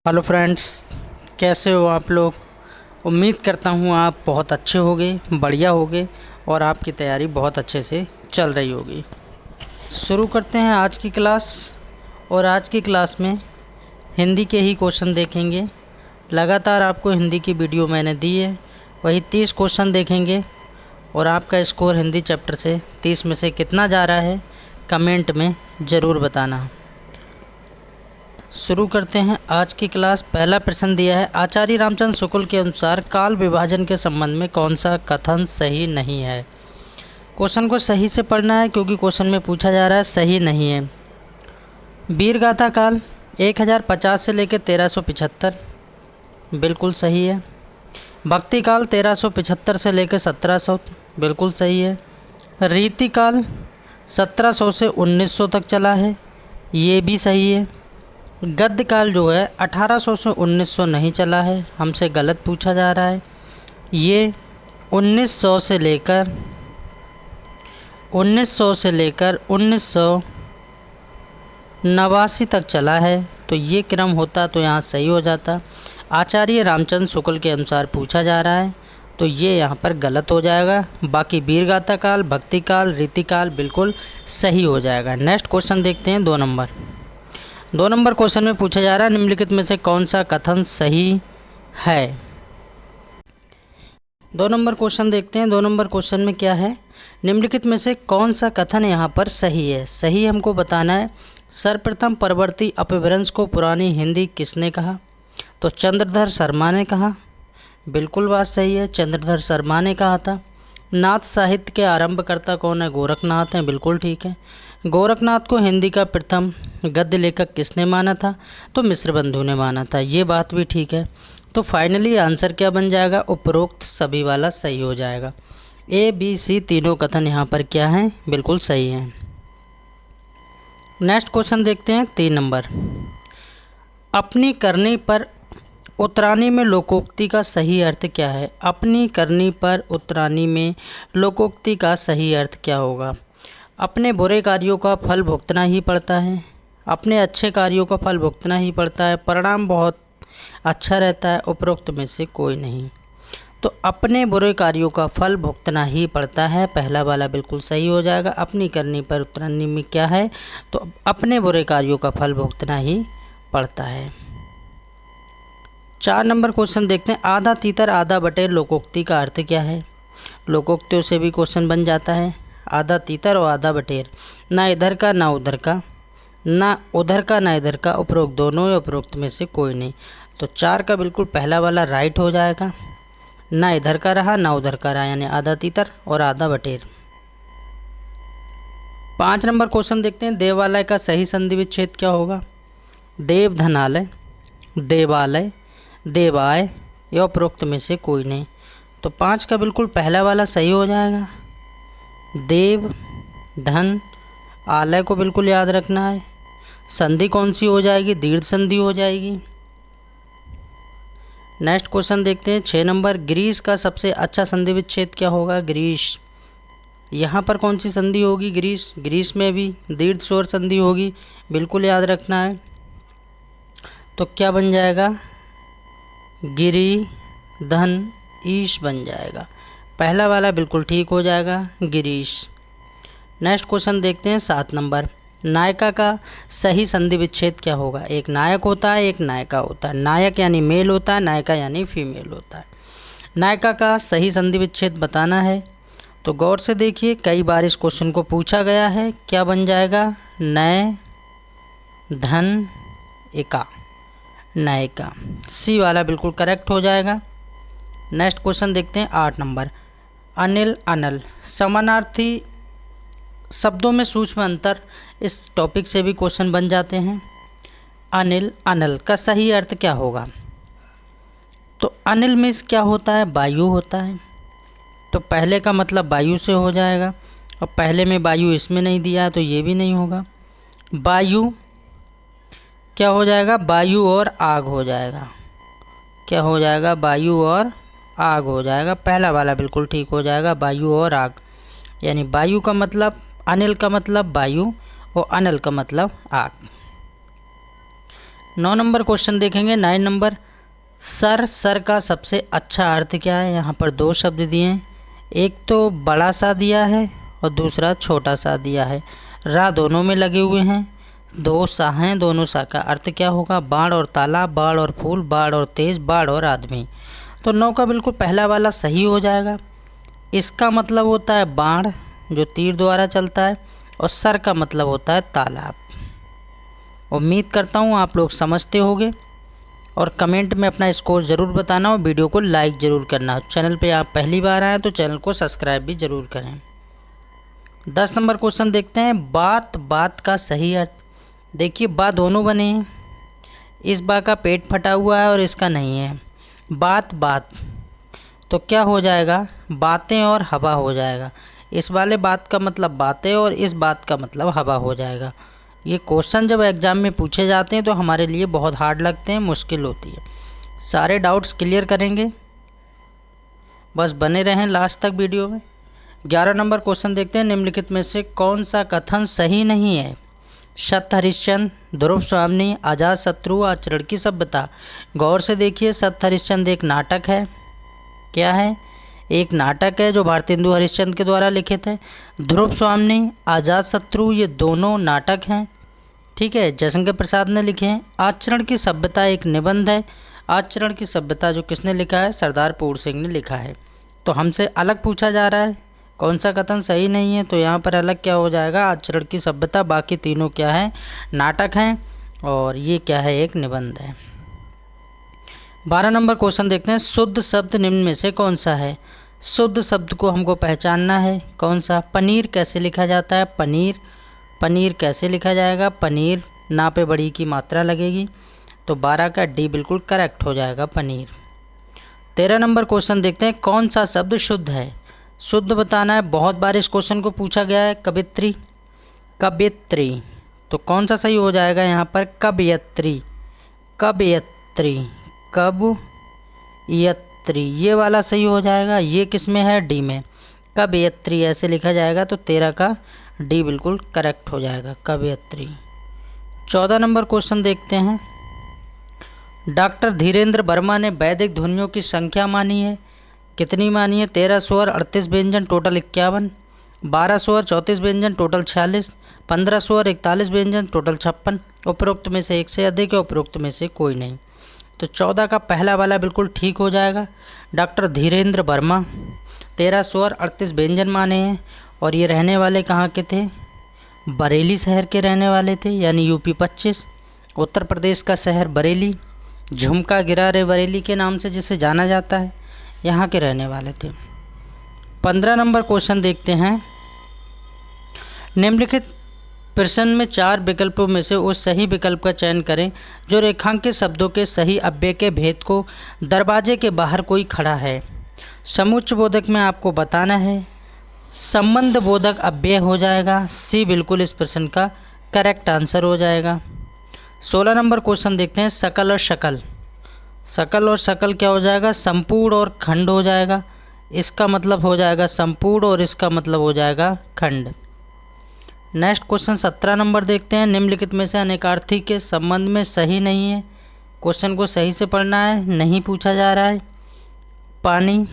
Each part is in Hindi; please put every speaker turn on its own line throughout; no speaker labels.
हेलो फ्रेंड्स, कैसे हो आप लोग। उम्मीद करता हूँ आप बहुत अच्छे होगे, बढ़िया होगे और आपकी तैयारी बहुत अच्छे से चल रही होगी। शुरू करते हैं आज की क्लास। और आज की क्लास में हिंदी के ही क्वेश्चन देखेंगे। लगातार आपको हिंदी की वीडियो मैंने दी है, वही 30 क्वेश्चन देखेंगे। और आपका स्कोर हिंदी चैप्टर से 30 में से कितना जा रहा है कमेंट में ज़रूर बताना। शुरू करते हैं आज की क्लास। पहला प्रश्न दिया है, आचार्य रामचंद्र शुक्ल के अनुसार काल विभाजन के संबंध में कौन सा कथन सही नहीं है। क्वेश्चन को सही से पढ़ना है क्योंकि क्वेश्चन में पूछा जा रहा है, सही नहीं है। वीरगाथा काल 1050 से लेकर 1375 बिल्कुल सही है। भक्ति काल 1375 से लेकर 1700 बिल्कुल सही है। रीति काल 1700 से 1900 तक चला है, ये भी सही है। गद्य काल जो है 1800 से 1900 नहीं चला है, हमसे गलत पूछा जा रहा है। ये 1900 से लेकर 1989 तक चला है, तो ये क्रम होता तो यहाँ सही हो जाता। आचार्य रामचंद्र शुक्ल के अनुसार पूछा जा रहा है तो ये यहाँ पर गलत हो जाएगा। बाकी वीरगाथा काल, भक्ति काल, रीति काल बिल्कुल सही हो जाएगा। नेक्स्ट क्वेश्चन देखते हैं। 2 नंबर क्वेश्चन में पूछा जा रहा है, निम्नलिखित में से कौन सा कथन सही है। 2 नंबर क्वेश्चन देखते हैं। 2 नंबर क्वेश्चन में क्या है, निम्नलिखित में से कौन सा कथन यहाँ पर सही है। सही हमको बताना है। सर्वप्रथम परवर्ती अपभ्रंश को पुरानी हिंदी किसने कहा, तो चंद्रधर शर्मा ने कहा। बिल्कुल बात सही है, चंद्रधर शर्मा ने कहा था। नाथ साहित्य के आरंभकर्ता कौन है, गोरखनाथ हैं, बिल्कुल ठीक है। गोरखनाथ को हिंदी का प्रथम गद्य लेखक किसने माना था, तो मिश्रबंधु ने माना था, ये बात भी ठीक है। तो फाइनली आंसर क्या बन जाएगा, उपरोक्त सभी वाला सही हो जाएगा। ए बी सी तीनों कथन यहाँ पर क्या हैं, बिल्कुल सही हैं। नेक्स्ट क्वेश्चन देखते हैं। 3 नंबर, अपनी करनी पर उत्तरानी में लोकोक्ति का सही अर्थ क्या है। अपनी करनी पर उत्तरानी में लोकोक्ति का सही अर्थ क्या होगा। अपने बुरे कार्यों का फल भुगतना ही पड़ता है, अपने अच्छे कार्यों का फल भुगतना ही पड़ता है, परिणाम बहुत अच्छा रहता है, उपरोक्त में से कोई नहीं। तो अपने बुरे कार्यों का फल भुगतना ही पड़ता है, पहला वाला बिल्कुल सही हो जाएगा। अपनी करनी पर उत्तरानी में क्या है, तो अपने बुरे कार्यों का फल भुगतना ही पड़ता है। 4 नंबर क्वेश्चन देखते हैं। आधा तीतर आधा बटेर लोकोक्ति का अर्थ क्या है। लोकोक्तियों से भी क्वेश्चन बन जाता है। आधा तीतर और आधा बटेर, ना इधर का ना उधर का, ना उधर का ना इधर का, उपरोक्त दोनों या उपरोक्त में से कोई नहीं। तो 4 का बिल्कुल पहला वाला राइट हो जाएगा। ना इधर का रहा ना उधर का रहा, यानी आधा तीतर और आधा बटेर। 5 नंबर क्वेश्चन देखते हैं। देवालय का सही संधि विच्छेद क्या होगा। देवधनालय, देवालय, देवाय या उपरोक्त में से कोई नहीं। तो 5 का बिल्कुल पहला वाला सही हो जाएगा। देव धन आलय को बिल्कुल याद रखना है। संधि कौन सी हो जाएगी, दीर्घ संधि हो जाएगी। नेक्स्ट क्वेश्चन देखते हैं। 6 नंबर, ग्रीस का सबसे अच्छा संधि विच्छेद क्या होगा। ग्रीस, यहाँ पर कौन सी संधि होगी, ग्रीस, ग्रीस में भी दीर्घ स्वर संधि होगी, बिल्कुल याद रखना है। तो क्या बन जाएगा, गिरी धन ईश बन जाएगा, पहला वाला बिल्कुल ठीक हो जाएगा, गिरीश। नेक्स्ट क्वेश्चन देखते हैं। 7 नंबर, नायिका का सही संधि विच्छेद क्या होगा। एक नायक होता है, एक नायिका होता है। नायक यानी मेल होता है, नायिका यानी फीमेल होता है। नायिका का सही संधि विच्छेद बताना है तो गौर से देखिए, कई बार इस क्वेश्चन को पूछा गया है। क्या बन जाएगा, नय धन इका, नायिका, सी वाला बिल्कुल करेक्ट हो जाएगा। नेक्स्ट क्वेश्चन देखते हैं। 8 नंबर, अनिल अनल समानार्थी शब्दों में सूक्ष्म अंतर, इस टॉपिक से भी क्वेश्चन बन जाते हैं। अनिल अनल का सही अर्थ क्या होगा। तो अनिल में क्या होता है, वायु होता है, तो पहले का मतलब वायु से हो जाएगा। और पहले में वायु इसमें नहीं दिया है तो ये भी नहीं होगा। वायु क्या हो जाएगा, वायु और आग हो जाएगा। क्या हो जाएगा, वायु और आग हो जाएगा, पहला वाला बिल्कुल ठीक हो जाएगा, वायु और आग। यानी वायु का मतलब, अनिल का मतलब वायु और अनल का मतलब आग। 9 नंबर क्वेश्चन देखेंगे। 9 नंबर, सर, सर का सबसे अच्छा अर्थ क्या है? यहाँ पर दो शब्द दिए हैं, एक तो बड़ा सा दिया है और दूसरा छोटा सा दिया है। रा दोनों में लगे हुए हैं, दो सा हैं, दोनों सा का अर्थ क्या होगा? बाढ़ और तालाब, बाढ़ और फूल, बाढ़ और तेज, बाढ़ और आदमी। तो 9 का बिल्कुल पहला वाला सही हो जाएगा। इसका मतलब होता है बाढ़ जो तीर द्वारा चलता है, और सर का मतलब होता है तालाब। उम्मीद करता हूँ आप लोग समझते होंगे, और कमेंट में अपना स्कोर ज़रूर बताना और वीडियो को लाइक ज़रूर करना। चैनल पे आप पहली बार आए तो चैनल को सब्सक्राइब भी ज़रूर करें। 10 नंबर क्वेश्चन देखते हैं। बात, बात का सही अर्थ। देखिए बा दोनों बने हैं, इस बा का पेट फटा हुआ है और इसका नहीं है। बात, बात तो क्या हो जाएगा? बातें और हवा हो जाएगा। इस वाले बात का मतलब बातें और इस बात का मतलब हवा हो जाएगा। ये क्वेश्चन जब एग्ज़ाम में पूछे जाते हैं तो हमारे लिए बहुत हार्ड लगते हैं, मुश्किल होती है। सारे डाउट्स क्लियर करेंगे, बस बने रहें लास्ट तक वीडियो में। 11 नंबर क्वेश्चन देखते हैं। निम्नलिखित में से कौन सा कथन सही नहीं है? सत्य हरिश्चंद्र, ध्रुव स्वामिनी, आजाद शत्रु, आचरण की सभ्यता। गौर से देखिए, सत्य हरिश्चंद्र एक नाटक है। क्या है? एक नाटक है जो भारतेंदु हरिश्चंद्र के द्वारा लिखित है। ध्रुव स्वामिनी, आजाद शत्रु, ये दोनों नाटक हैं, ठीक है, जयशंकर प्रसाद ने लिखे हैं। आचरण की सभ्यता एक निबंध है। आचरण की सभ्यता जो किसने लिखा है? सरदार पूर्ण सिंह ने लिखा है। तो हमसे अलग पूछा जा रहा है कौन सा कथन सही नहीं है, तो यहाँ पर अलग क्या हो जाएगा? आचरण की सभ्यता। बाकी तीनों क्या है? नाटक हैं, और ये क्या है? एक निबंध है। 12 नंबर क्वेश्चन देखते हैं। शुद्ध शब्द निम्न में से कौन सा है? शुद्ध शब्द को हमको पहचानना है। कौन सा? पनीर कैसे लिखा जाता है? पनीर, पनीर कैसे लिखा जाएगा? पनीर, ना पे बड़ी की मात्रा लगेगी, तो 12 का डी बिल्कुल करेक्ट हो जाएगा, पनीर। 13 नंबर क्वेश्चन देखते हैं। कौन सा शब्द शुद्ध है? शुद्ध बताना है। बहुत बार इस क्वेश्चन को पूछा गया है। कवित्री, कवित्री, तो कौन सा सही हो जाएगा यहाँ पर? कवयत्री, कवयत्री, कब यत्री, ये वाला सही हो जाएगा। ये किस में है? डी में। कवयत्री ऐसे लिखा जाएगा, तो 13 का डी बिल्कुल करेक्ट हो जाएगा, कवयत्री। 14 नंबर क्वेश्चन देखते हैं। डॉक्टर धीरेन्द्र वर्मा ने वैदिक ध्वनियों की संख्या मानी है। कितनी मानी है? 13 स्वर, 38 व्यंजन, टोटल 51। 12 स्वर, 34 व्यंजन, टोटल 46। 15 स्वर, 41 व्यंजन, टोटल 56। उपरोक्त में से एक से अधिक है, उपरोक्त में से कोई नहीं। तो 14 का पहला वाला बिल्कुल ठीक हो जाएगा। डॉक्टर धीरेन्द्र वर्मा 13 स्वर, 38 व्यंजन माने हैं, और ये रहने वाले कहाँ के थे? बरेली शहर के रहने वाले थे, यानी यूपी 25, उत्तर प्रदेश का शहर बरेली, झुमका गिरा रे बरेली के नाम से जिसे जाना जाता है, यहाँ के रहने वाले थे। 15 नंबर क्वेश्चन देखते हैं। निम्नलिखित प्रश्न में 4 विकल्पों में से उस सही विकल्प का चयन करें जो रेखांकित शब्दों के सही अव्यय के भेद को दरवाजे के बाहर कोई खड़ा है। समुच्चय बोधक में आपको बताना है। संबंध बोधक अव्यय हो जाएगा। सी बिल्कुल इस प्रश्न का करेक्ट आंसर हो जाएगा। 16 नंबर क्वेश्चन देखते हैं। सकल और शकल, सकल और शकल क्या हो जाएगा? संपूर्ण और खंड हो जाएगा। इसका मतलब हो जाएगा संपूर्ण और इसका मतलब हो जाएगा खंड। नेक्स्ट क्वेश्चन 17 नंबर देखते हैं। निम्नलिखित में से अनेकार्थी के संबंध में सही नहीं है। क्वेश्चन को सही से पढ़ना है, नहीं पूछा जा रहा है। पानी,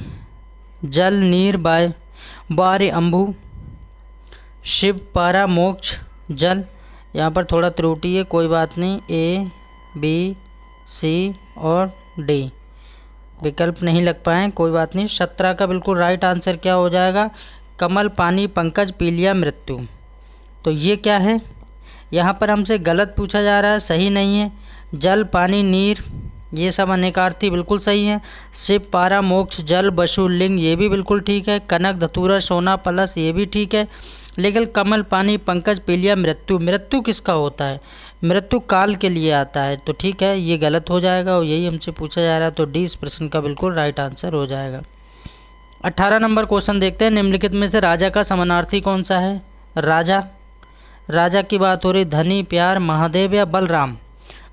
जल, नीर, बारे, अम्बु, शिव, पारा, मोक्ष, जल। यहाँ पर थोड़ा त्रुटि है, कोई बात नहीं। ए, बी, सी और डी विकल्प नहीं लग पाए, कोई बात नहीं। 17 का बिल्कुल राइट आंसर क्या हो जाएगा? कमल, पानी, पंकज, पीलिया, मृत्यु। तो ये क्या है? यहाँ पर हमसे गलत पूछा जा रहा है, सही नहीं है। जल, पानी, नीर, ये सब अनेकार्थी बिल्कुल सही है। शिव, पारा, मोक्ष, जल, वसु, लिंग, ये भी बिल्कुल ठीक है। कनक, धतूरा, सोना, पलस, ये भी ठीक है। लेकिन कमल, पानी, पंकज, पीलिया, मृत्यु, मृत्यु किसका होता है? मृत्यु काल के लिए आता है, तो ठीक है, ये गलत हो जाएगा और यही हमसे पूछा जा रहा है, तो डी इस प्रश्न का बिल्कुल राइट आंसर हो जाएगा। 18 नंबर क्वेश्चन देखते हैं। निम्नलिखित में से राजा का समानार्थी कौन सा है? राजा, राजा की बात हो रही। धनी, प्यार, महादेव या बलराम।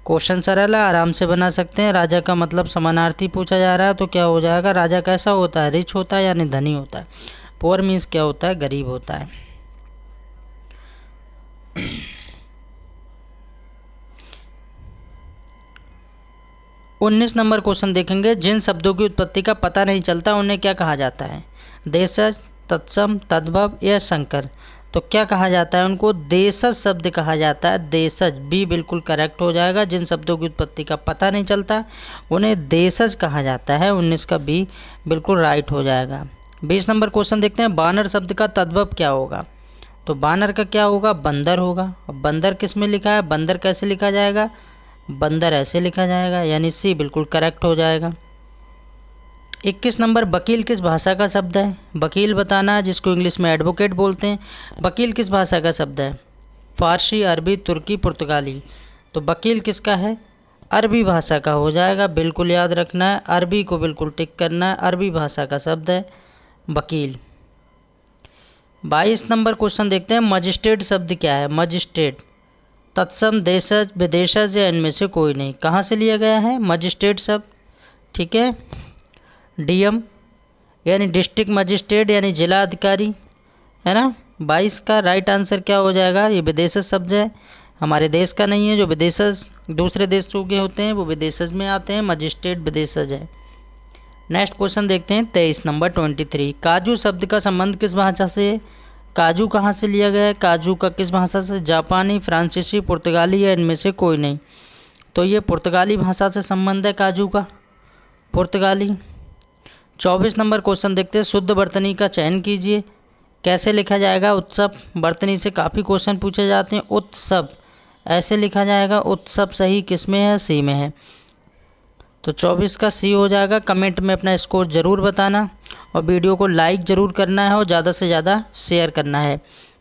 क्वेश्चन सरल है, आराम से बना सकते हैं। राजा का मतलब समानार्थी पूछा जा रहा है, तो क्या हो जाएगा? राजा कैसा होता है? रिच होता है, यानी धनी होता है। पुअर मीन्स क्या होता है? गरीब होता है। 19 नंबर क्वेश्चन देखेंगे, जिन शब्दों की उत्पत्ति का पता नहीं चलता उन्हें क्या कहा जाता है? देशज, तत्सम, तद्भव या संकर। तो क्या कहा जाता है उनको? देशज शब्द कहा जाता है, देशज। बी बिल्कुल करेक्ट हो जाएगा। जिन शब्दों की उत्पत्ति का पता नहीं चलता उन्हें देशज कहा जाता है। 19 का बी बिल्कुल राइट हो जाएगा। 20 नंबर क्वेश्चन देखते हैं, बानर शब्द का तद्भव क्या होगा? तो बानर का क्या होगा? बंदर होगा। अब बंदर किस में लिखा है? बंदर कैसे लिखा जाएगा? बंदर ऐसे लिखा जाएगा, यानी सी बिल्कुल करेक्ट हो जाएगा। 21 नंबर, वकील किस भाषा का शब्द है? वकील बताना है, जिसको इंग्लिश में एडवोकेट बोलते हैं। वकील किस भाषा का शब्द है? फारसी, अरबी, तुर्की, पुर्तगाली। तो वकील किसका है? अरबी भाषा का हो जाएगा, बिल्कुल याद रखना है। अरबी को बिल्कुल टिक करना है, अरबी भाषा का शब्द है वकील। 22 नंबर क्वेश्चन देखते हैं, मजिस्ट्रेट शब्द क्या है? मजिस्ट्रेट तत्सम, देशज, विदेशज या इनमें से कोई नहीं। कहाँ से लिया गया है मजिस्ट्रेट शब्द? ठीक है, डीएम यानी डिस्ट्रिक्ट मजिस्ट्रेट यानी जिला अधिकारी, है ना। 22 का राइट आंसर क्या हो जाएगा? ये विदेशज शब्द है, हमारे देश का नहीं है। जो विदेशज दूसरे देशों के होते हैं वो विदेशज में आते हैं, मजिस्ट्रेट विदेशज है। नेक्स्ट क्वेश्चन देखते हैं 23 नंबर 23, काजू शब्द का संबंध किस भाषा से है? काजू कहाँ से लिया गया है? काजू का किस भाषा से? जापानी, फ्रांसीसी, पुर्तगाली या इनमें से कोई नहीं। तो ये पुर्तगाली भाषा से संबंध है काजू का, पुर्तगाली। 24 नंबर क्वेश्चन देखते हैं, शुद्ध वर्तनी का चयन कीजिए। कैसे लिखा जाएगा? उत्सव। वर्तनी से काफ़ी क्वेश्चन पूछे जाते हैं। उत्सव ऐसे लिखा जाएगा। उत्सव सही किस में है? सी में है। तो 24 का सी हो जाएगा। कमेंट में अपना स्कोर ज़रूर बताना और वीडियो को लाइक ज़रूर करना है और ज़्यादा से ज़्यादा शेयर करना है।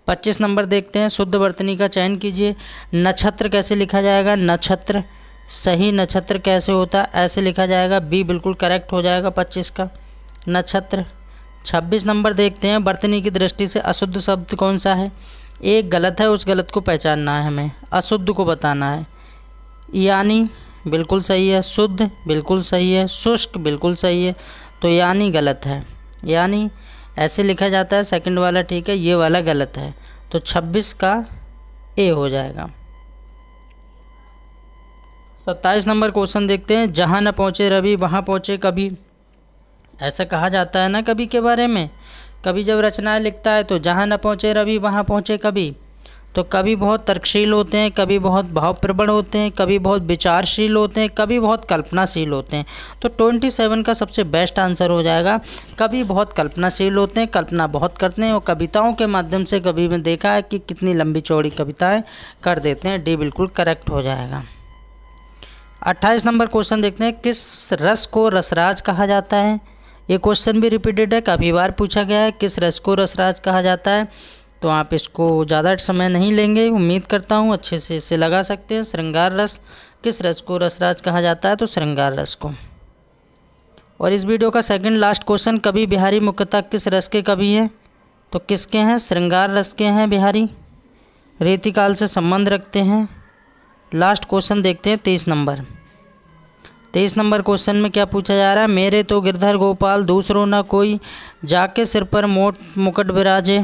25 नंबर देखते हैं, शुद्ध वर्तनी का चयन कीजिए। नक्षत्र कैसे लिखा जाएगा? नक्षत्र सही नक्षत्र कैसे होता है? ऐसे लिखा जाएगा। बी बिल्कुल करेक्ट हो जाएगा 25 का नक्षत्र। 26 नंबर देखते हैं, वर्तनी की दृष्टि से अशुद्ध शब्द कौन सा है? एक गलत है, उस गलत को पहचानना है हमें, अशुद्ध को बताना है। यानी बिल्कुल सही है, शुद्ध बिल्कुल सही है, शुष्क बिल्कुल सही है। तो यानी गलत है, यानी ऐसे लिखा जाता है। सेकंड वाला ठीक है, ये वाला गलत है। तो 26 का ए हो जाएगा। 27 नंबर क्वेश्चन देखते हैं, जहाँ न पहुँचे रवि वहाँ पहुँचे कवि। ऐसा कहा जाता है ना कवि के बारे में। कवि जब रचनाएं लिखता है तो जहाँ न पहुँचे रवि वहाँ पहुँचे कवि। तो कवि बहुत तर्कशील होते हैं, कवि बहुत भावप्रवण होते हैं, कवि बहुत विचारशील होते हैं, कवि बहुत कल्पनाशील होते हैं। तो 27 का सबसे बेस्ट आंसर हो जाएगा। कवि बहुत कल्पनाशील होते हैं, कल्पना बहुत करते हैं और कविताओं के माध्यम से कवि में देखा है कि कितनी लंबी चौड़ी कविताएं कर देते हैं। डी बिल्कुल करेक्ट हो जाएगा। 28 नंबर क्वेश्चन देखते हैं, किस रस को रसराज कहा जाता है? ये क्वेश्चन भी रिपीटेड है, काफ़ी बार पूछा गया है। किस रस को रसराज कहा जाता है? तो आप इसको ज़्यादा समय नहीं लेंगे, उम्मीद करता हूँ अच्छे से इसे लगा सकते हैं। श्रृंगार रस। किस रस को रसराज कहा जाता है? तो श्रृंगार रस को। और इस वीडियो का सेकंड लास्ट क्वेश्चन, कवि बिहारी मुख्यतः किस रस के कवि हैं? तो किसके हैं? श्रृंगार रस के हैं बिहारी। रीतिकाल से संबंध रखते हैं। लास्ट क्वेश्चन देखते हैं 23 नंबर। 23 नंबर क्वेश्चन में क्या पूछा जा रहा है? मेरे तो गिरधर गोपाल दूसरों न कोई, जाके सिर पर मोट मुकुट विराजे।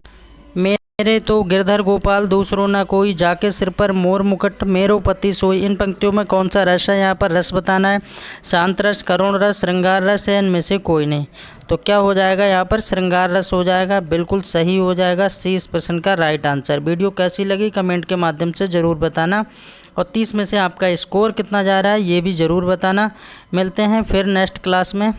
मेरे तो गिरधर गोपाल दूसरों न कोई, जाके सिर पर मोर मुकुट मेरो पति सोई। इन पंक्तियों में कौन सा रस है? यहाँ पर रस बताना है। शांत रस, करुण रस, श्रृंगार रस है, इनमें से कोई नहीं। तो क्या हो जाएगा यहाँ पर? श्रृंगार रस हो जाएगा, बिल्कुल सही हो जाएगा। सी इस प्रश्न का राइट आंसर। वीडियो कैसी लगी कमेंट के माध्यम से ज़रूर बताना और 30 में से आपका स्कोर कितना जा रहा है ये भी ज़रूर बताना। मिलते हैं फिर नेक्स्ट क्लास में।